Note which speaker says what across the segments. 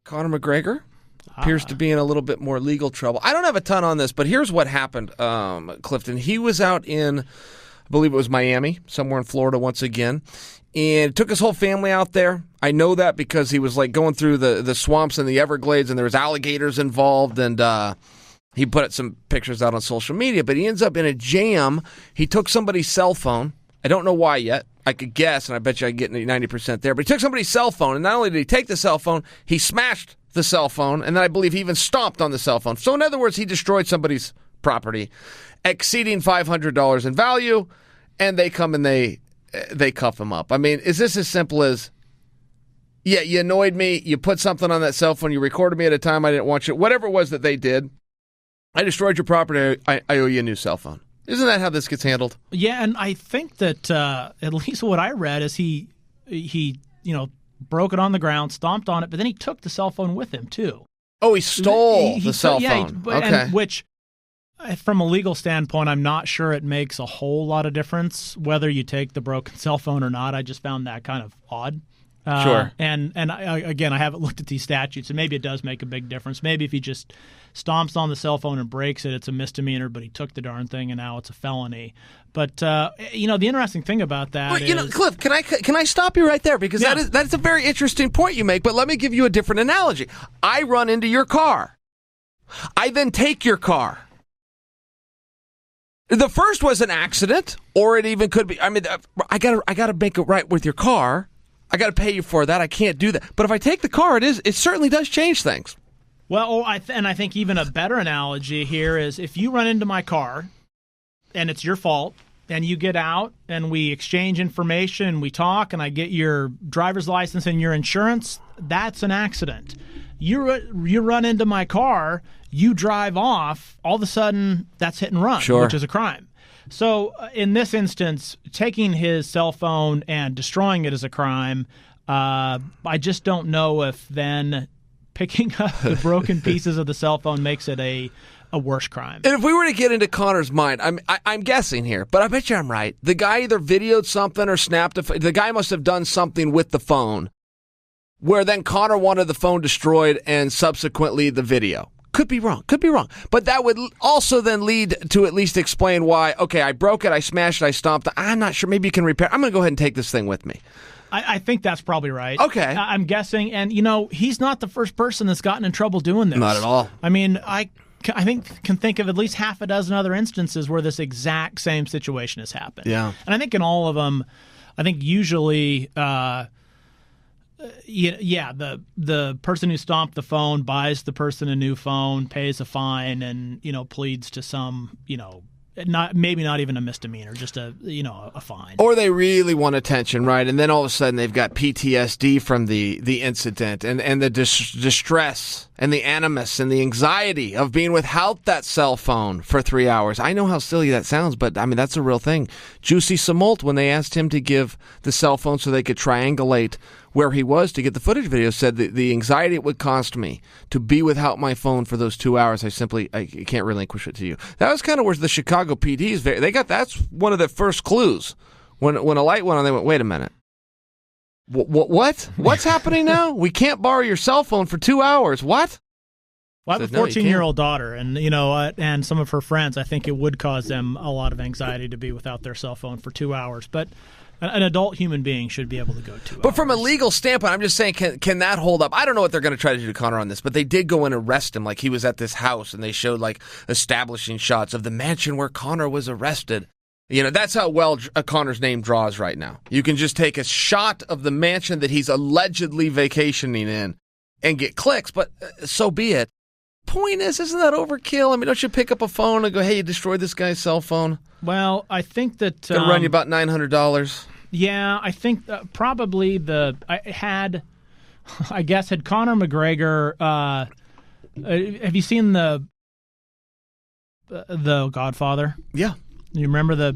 Speaker 1: Conor McGregor appears to be in a little bit more legal trouble. I don't have a ton on this, but here's what happened, Clifton. He was out in, I believe it was Miami, somewhere in Florida once again, and took his whole family out there. I know that because he was like going through the swamps and the Everglades, and there was alligators involved, and he put some pictures out on social media, but he ends up in a jam. He took somebody's cell phone. I don't know why yet. I could guess, and I bet you I get 90% there. But he took somebody's cell phone, and not only did he take the cell phone, he smashed the cell phone, and then I believe he even stomped on the cell phone. So in other words, he destroyed somebody's property, exceeding $500 in value, and they come and they cuff him up. I mean, is this as simple as, yeah, you annoyed me, you put something on that cell phone, you recorded me at a time I didn't want you, whatever it was that they did, I destroyed your property, I owe you a new cell phone. Isn't that how this gets handled?
Speaker 2: Yeah, and I think that at least what I read is he broke it on the ground, stomped on it, but then he took the cell phone with him too.
Speaker 1: Oh, he stole the cell phone. Okay.
Speaker 2: Which, from a legal standpoint, I'm not sure it makes a whole lot of difference whether you take the broken cell phone or not. I just found that kind of odd.
Speaker 1: Sure.
Speaker 2: And again, I haven't looked at these statutes, and maybe it does make a big difference. Maybe if he just stomps on the cell phone and breaks it, it's a misdemeanor, but he took the darn thing, and now it's a felony. But the interesting thing about that is,
Speaker 1: Cliff, can I stop you right there, because that's a very interesting point you make. But let me give you a different analogy. I run into your car. I then take your car. The first was an accident, or it even could be. I mean, I gotta make it right with your car. I got to pay you for that. I can't do that. But if I take the car, it certainly does change things.
Speaker 2: Well, I think even a better analogy here is if you run into my car and it's your fault, and you get out and we exchange information, we talk, and I get your driver's license and your insurance, that's an accident. You run into my car, you drive off, all of a sudden that's hit and run, which is a crime. So in this instance, taking his cell phone and destroying it is a crime. I just don't know if then picking up the broken pieces of the cell phone makes it a worse crime.
Speaker 1: And if we were to get into Conor's mind, I'm guessing here, but I bet you I'm right. The guy either videoed something or snapped the guy must have done something with the phone where then Conor wanted the phone destroyed and subsequently the video. Could be wrong. But that would also then lead to at least explain why, okay, I broke it, I smashed it, I stomped it. I'm not sure. Maybe you can repair. I'm going to go ahead and take this thing with me.
Speaker 2: I think that's probably right.
Speaker 1: Okay.
Speaker 2: I'm guessing. And, he's not the first person that's gotten in trouble doing this.
Speaker 1: Not at all.
Speaker 2: I mean, I can think of at least half a dozen other instances where this exact same situation has happened.
Speaker 1: Yeah.
Speaker 2: And I think in all of them, usually the person who stomped the phone buys the person a new phone, pays a fine, and pleads to some not even a misdemeanor, just a fine.
Speaker 1: Or they really want attention, right? And then all of a sudden they've got PTSD from the incident and the distress and the animus and the anxiety of being without that cell phone for 3 hours. I know how silly that sounds, but I mean that's a real thing. Juicy Smollett, when they asked him to give the cell phone so they could triangulate where he was to get the footage video, said that the anxiety it would cost me to be without my phone for those 2 hours, I can't relinquish it to you. That was kind of where the Chicago PDs, that's one of the first clues. When a light went on, they went, wait a minute. What? What's happening now? We can't borrow your cell phone for 2 hours. What?
Speaker 2: Well, I have a 14-year-old daughter, and and some of her friends, I think it would cause them a lot of anxiety to be without their cell phone for 2 hours. But an adult human being should be able to go 2 hours.
Speaker 1: But from a legal standpoint, I'm just saying, can that hold up? I don't know what they're going to try to do to Conor on this, but they did go and arrest him like he was at this house, and they showed like establishing shots of the mansion where Conor was arrested. That's how well Conor's name draws right now. You can just take a shot of the mansion that he's allegedly vacationing in and get clicks, but so be it. Point is, isn't that overkill? I mean, don't you pick up a phone and go, hey, you destroyed this guy's cell phone?
Speaker 2: Well, I think that...
Speaker 1: It's going to run you about $900.
Speaker 2: Yeah, I think probably had Conor McGregor... have you seen the Godfather?
Speaker 1: Yeah.
Speaker 2: You remember the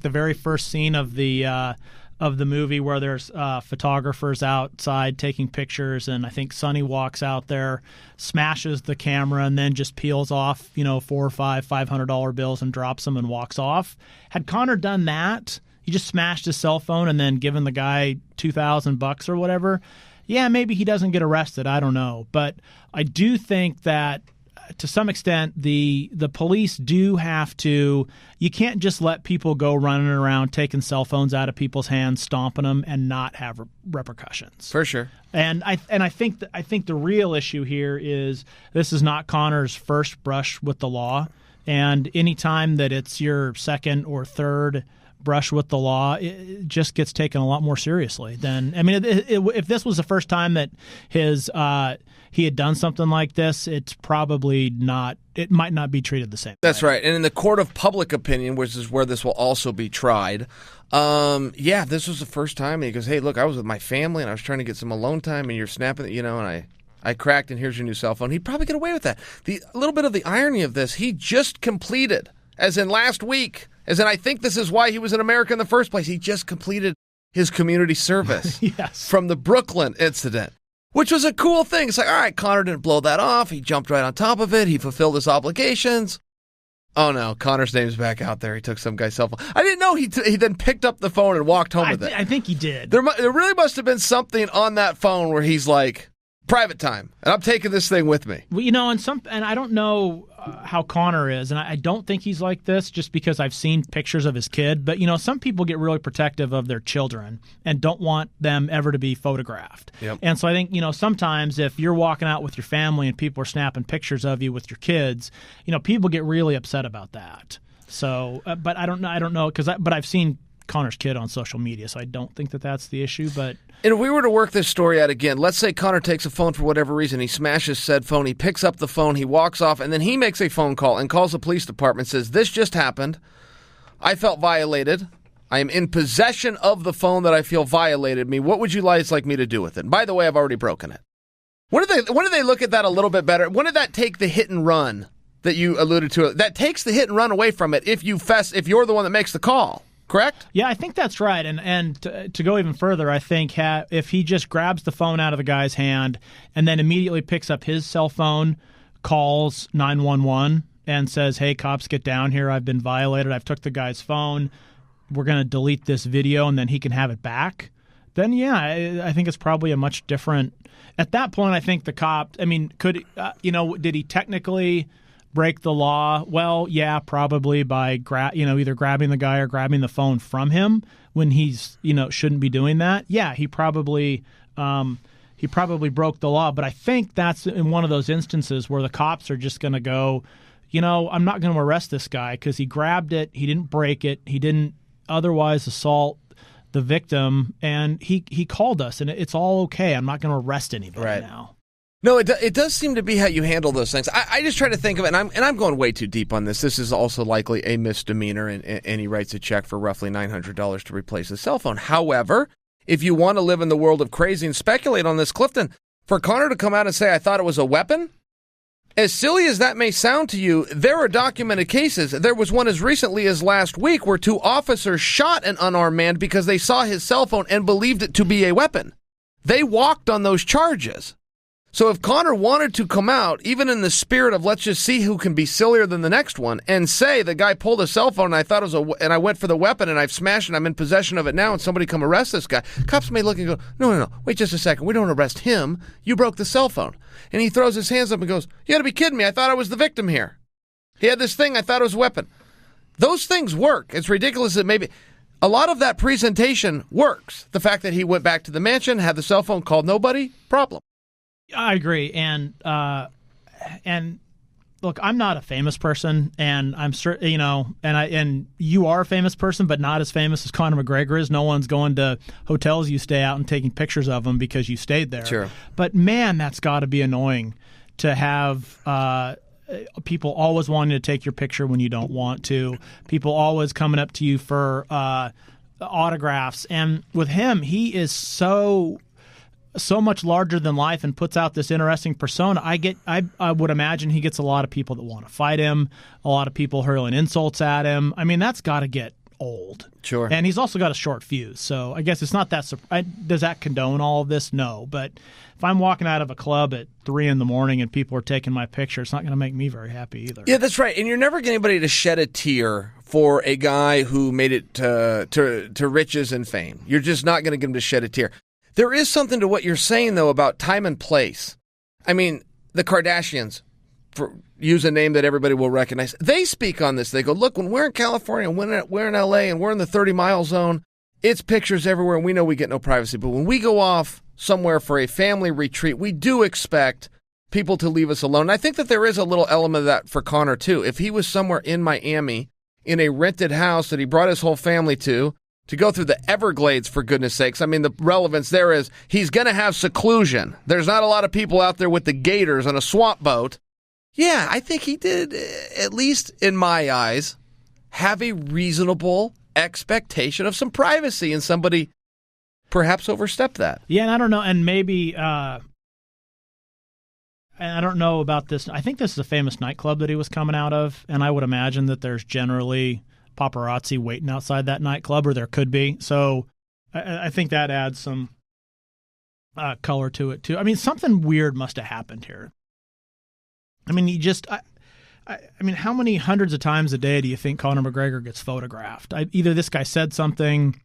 Speaker 2: very first scene of the movie where there's photographers outside taking pictures, and I think Sonny walks out there, smashes the camera, and then just peels off, $4 or $500 bills and drops them and walks off. Had Conor done that, he just smashed his cell phone and then given the guy $2,000 or whatever, yeah, maybe he doesn't get arrested. I don't know. But I do think that to some extent, the police do have to. You can't just let people go running around taking cell phones out of people's hands, stomping them, and not have repercussions.
Speaker 1: For sure.
Speaker 2: And I think the real issue here is this is not Conor's first brush with the law, and any time that it's your second or third brush with the law, it just gets taken a lot more seriously than. I mean, if this was the first time that he had done something like this, it's probably not. It might not be treated the same.
Speaker 1: That's right. And in the court of public opinion, which is where this will also be tried, this was the first time. And he goes, "Hey, look, I was with my family and I was trying to get some alone time, and you're snapping, and I cracked, and here's your new cell phone." He'd probably get away with that. A little bit of the irony of this, he just completed, as in last week, as in I think this is why he was in America in the first place. He just completed his community service
Speaker 2: yes.
Speaker 1: from the Brooklyn incident. Which was a cool thing. It's like, all right, Conor didn't blow that off. He jumped right on top of it. He fulfilled his obligations. Oh, no, Conor's name's back out there. He took some guy's cell phone. I didn't know he then picked up the phone and walked home with it.
Speaker 2: I think he did.
Speaker 1: There really must have been something on that phone where he's like, private time, and I'm taking this thing with me.
Speaker 2: Well, and I don't know how Conor is, and I don't think he's like this just because I've seen pictures of his kid. But, some people get really protective of their children and don't want them ever to be photographed.
Speaker 1: Yep.
Speaker 2: And so I think, sometimes if you're walking out with your family and people are snapping pictures of you with your kids, people get really upset about that. So, but I don't know, but I've seen Conor's kid on social media, so I don't think that that's the issue. But
Speaker 1: and if we were to work this story out again, let's say Conor takes a phone for whatever reason, he smashes said phone, he picks up the phone, he walks off, and then he makes a phone call and calls the police department, says, "This just happened. I felt violated. I am in possession of the phone that I feel violated me. What would you guys like me to do with it? And by the way, I've already broken it." When did they look at that a little bit better? When did that take the hit and run that you alluded to? That takes the hit and run away from it if you're the one that makes the call. Correct?
Speaker 2: Yeah, I think that's right. And to go even further, I think if he just grabs the phone out of the guy's hand and then immediately picks up his cell phone, calls 911 and says, "Hey, cops, get down here. I've been violated. I've took the guy's phone. We're going to delete this video," and then he can have it back. Then, yeah, I think it's probably a much different. At that point, I think the cop. I mean, did he technically break the law? Well, yeah, probably by either grabbing the guy or grabbing the phone from him when he's shouldn't be doing that. Yeah, he probably broke the law. But I think that's in one of those instances where the cops are just going to go, I'm not going to arrest this guy because he grabbed it, he didn't break it, he didn't otherwise assault the victim, and he called us, and it's all okay. I'm not going to arrest anybody now.
Speaker 1: No, it does seem to be how you handle those things. I just try to think of it, and I'm going way too deep on this. This is also likely a misdemeanor, and he writes a check for roughly $900 to replace his cell phone. However, if you want to live in the world of crazy and speculate on this, Clifton, for Conor to come out and say, "I thought it was a weapon," as silly as that may sound to you, there are documented cases. There was one as recently as last week where 2 officers shot an unarmed man because they saw his cell phone and believed it to be a weapon. They walked on those charges. So if Conor wanted to come out, even in the spirit of let's just see who can be sillier than the next one, and say the guy pulled a cell phone and I thought it was and I went for the weapon and I've smashed it, I'm in possession of it now, and somebody come arrest this guy, cops may look and go, no, wait just a second, we don't arrest him, you broke the cell phone. And he throws his hands up and goes, "You gotta be kidding me, I thought I was the victim here. He had this thing, I thought it was a weapon." Those things work. It's ridiculous that maybe a lot of that presentation works. The fact that he went back to the mansion, had the cell phone, called nobody, problem.
Speaker 2: I agree, and look, I'm not a famous person, and I'm certain, and you are a famous person, but not as famous as Conor McGregor is. No one's going to hotels you stay out and taking pictures of him because you stayed there.
Speaker 1: Sure.
Speaker 2: But man, that's got to be annoying to have people always wanting to take your picture when you don't want to. People always coming up to you for autographs, and with him, he is so much larger than life and puts out this interesting persona. I would imagine he gets a lot of people that want to fight him, a lot of people hurling insults at him. I mean, that's got to get old.
Speaker 1: Sure.
Speaker 2: And he's also got a short fuse, so I guess it's not that. Does that condone all of this? No. But if I'm walking out of a club at 3 a.m. and people are taking my picture, it's not going to make me very happy either.
Speaker 1: Yeah, that's right. And you're never getting anybody to shed a tear for a guy who made it to riches and fame. You're just not going to get him to shed a tear. There is something to what you're saying, though, about time and place. I mean, the Kardashians, for use a name that everybody will recognize, they speak on this. They go, look, when we're in California, when we're in L.A., and we're in the 30-mile zone, it's pictures everywhere, and we know we get no privacy. But when we go off somewhere for a family retreat, we do expect people to leave us alone. And I think that there is a little element of that for Conor, too. If he was somewhere in Miami in a rented house that he brought his whole family to go through the Everglades, for goodness sakes. I mean, the relevance there is he's going to have seclusion. There's not a lot of people out there with the gators on a swamp boat. Yeah, I think he did, at least in my eyes, have a reasonable expectation of some privacy, and somebody perhaps overstepped that.
Speaker 2: Yeah, and I don't know, and maybe, and I don't know about this. I think this is a famous nightclub that he was coming out of, and I would imagine that there's generally paparazzi waiting outside that nightclub, or there could be. So I think that adds some color to it, too. I mean, something weird must have happened here. I mean, I mean, how many hundreds of times a day do you think Conor McGregor gets photographed? Either this guy said something,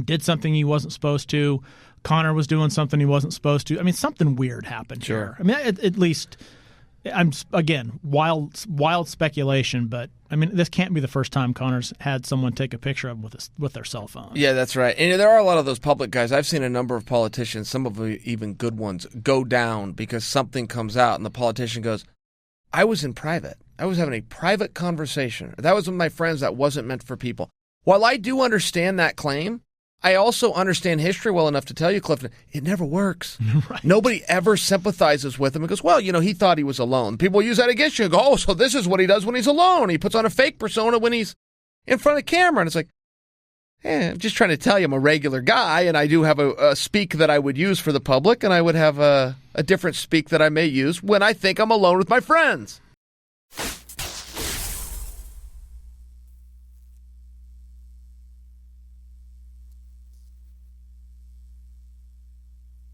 Speaker 2: did something he wasn't supposed to, Conor was doing something he wasn't supposed to. I mean, something weird happened here. I mean, at least, again, wild speculation, but I mean, this can't be the first time Conor's had someone take a picture of him with their cell phone.
Speaker 1: Yeah, that's right. And there are a lot of those public guys. I've seen a number of politicians, some of them even good ones, go down because something comes out and the politician goes, I was in private. I was having a private conversation. That was with my friends. That wasn't meant for people. While I do understand that claim, I also understand history well enough to tell you, Clifton, it never works. Right. Nobody ever sympathizes with him and goes, well, he thought he was alone. People use that against you and go, oh, so this is what he does when he's alone. He puts on a fake persona when he's in front of the camera. And it's like, I'm just trying to tell you I'm a regular guy, and I do have a speak that I would use for the public, and I would have a different speak that I may use when I think I'm alone with my friends.